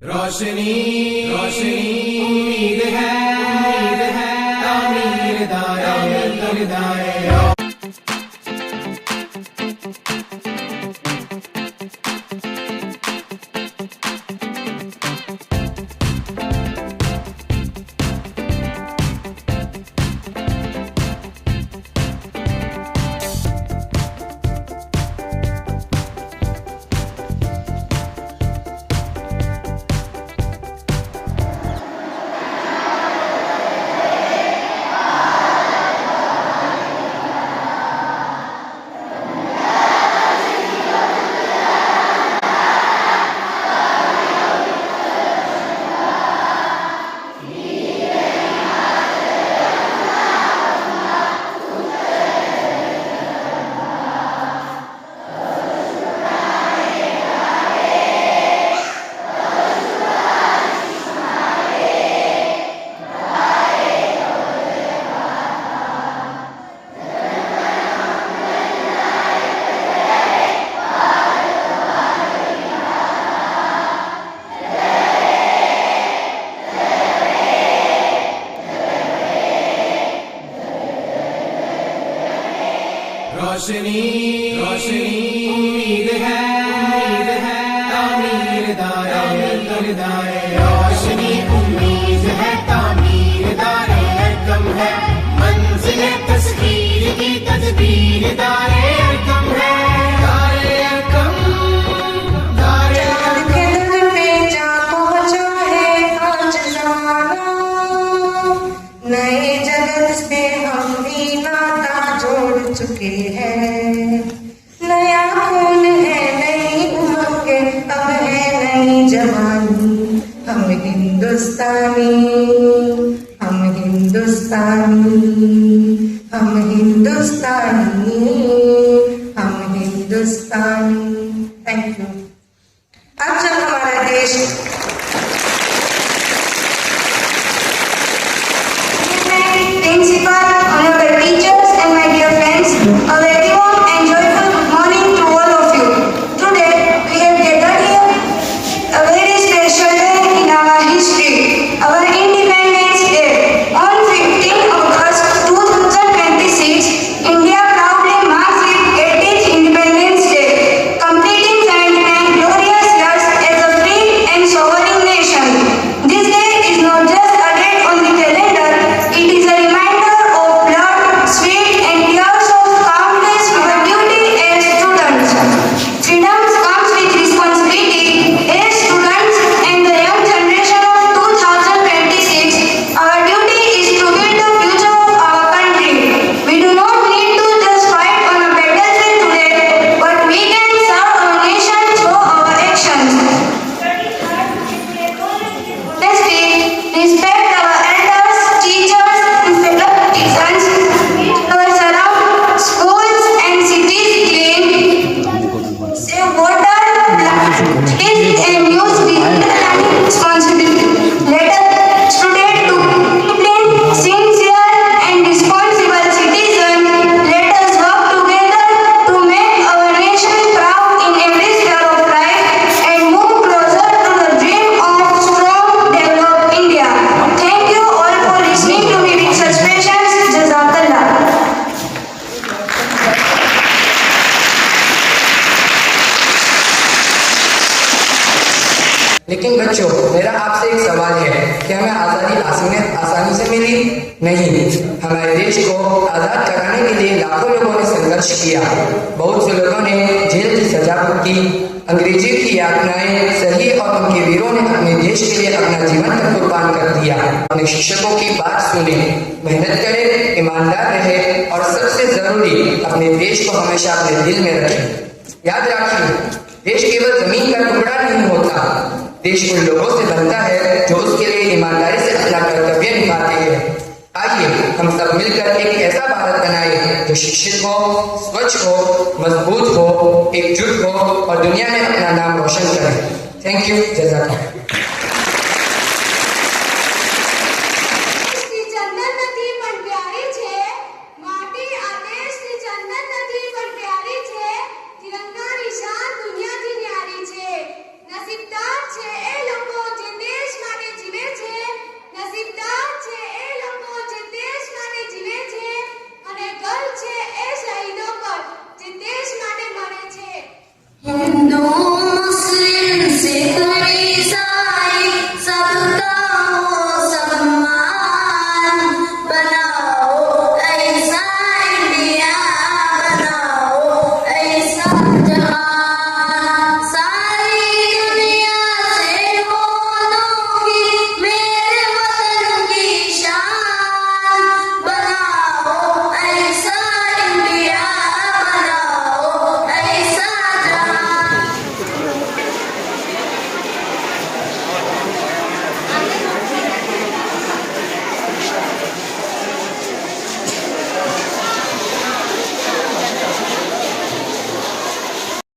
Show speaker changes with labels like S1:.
S1: रोशनी रोशनी उम्मीद है तामीर दाए रोशनी रोशनी उम्मीद है तामीर दाए रोशनी उम्मीद है तामीर दारे कम है मंजिल तस्वीर की तदबीर दारे कम है दारे कम दारे
S2: के दिल में जा पहुंचा है आज ज़माना नए जगत से हम भी नाता जोड़ चुके हैं नया खून है नई उमंग अब है नई जवानी हम हिंदुस्तानी हम हिंदुस्तानी हम हिंदुस्तानी हम हिंदुस्तानी। Thank you. आप सब हमारा देश Principal, honorable teachers and my dear friends, a very warm and joyful good morning to all of you. Today we have gathered here a very special day in our history, our Independence Day. On 15 August 2026, India proudly marks its 80th Independence Day, completing 79 glorious years as a free and sovereign nation. This day is not just a date on the calendar, it is a reminder of blood, sweat and tears of countless our duty as students. Freedom comes with responsibility. As students and the young generation of 2026, our duty is to build the future of our country. We do not need to just fight on a battlefield today, but we can serve our nation through our actions. Honesty, respect our elders, teachers, and fellow citizens. Our surround schools and cities clean. Save water, trees, and use digital responsibility. Let us students to disciplined, sincere, and responsible citizens. Let us work together to make our nation proud in every sphere of life and move closer to the dream of strong, developed India. Thank you all for listening to me with such patience. Jazakallah.
S3: लेकिन बच्चों, मेरा आपसे एक सवाल है कि हमें आज़ादी आसानी से मिली? नहीं। हमारे देश को आज़ाद कराने के लिए लाखों लोगों ने संघर्ष किया। बहुत से लोगों ने जेल की सजा भुगती, अंग्रेजी की यातनाएं सही और उनके वीरों ने अपने देश के लिए अपना जीवन तक कुर्बान कर दिया। अपने शिक्षकों की बात सुने, मेहनत करे, ईमानदार रहे और सबसे जरूरी अपने देश को हमेशा अपने दिल में रखे। याद रखिए, देश केवल जमीन का टुकड़ा नहीं होता, देश उन लोगों से बनता है जो उसके लिए ईमानदारी से अपना कर्तव्य निभाते हैं। आइए हम सब मिलकर एक ऐसा भारत बनाए जो शिक्षित हो, स्वच्छ हो, मजबूत हो, एकजुट हो और दुनिया में अपना नाम रोशन करे। Thank you. जज़ाकल्लाह।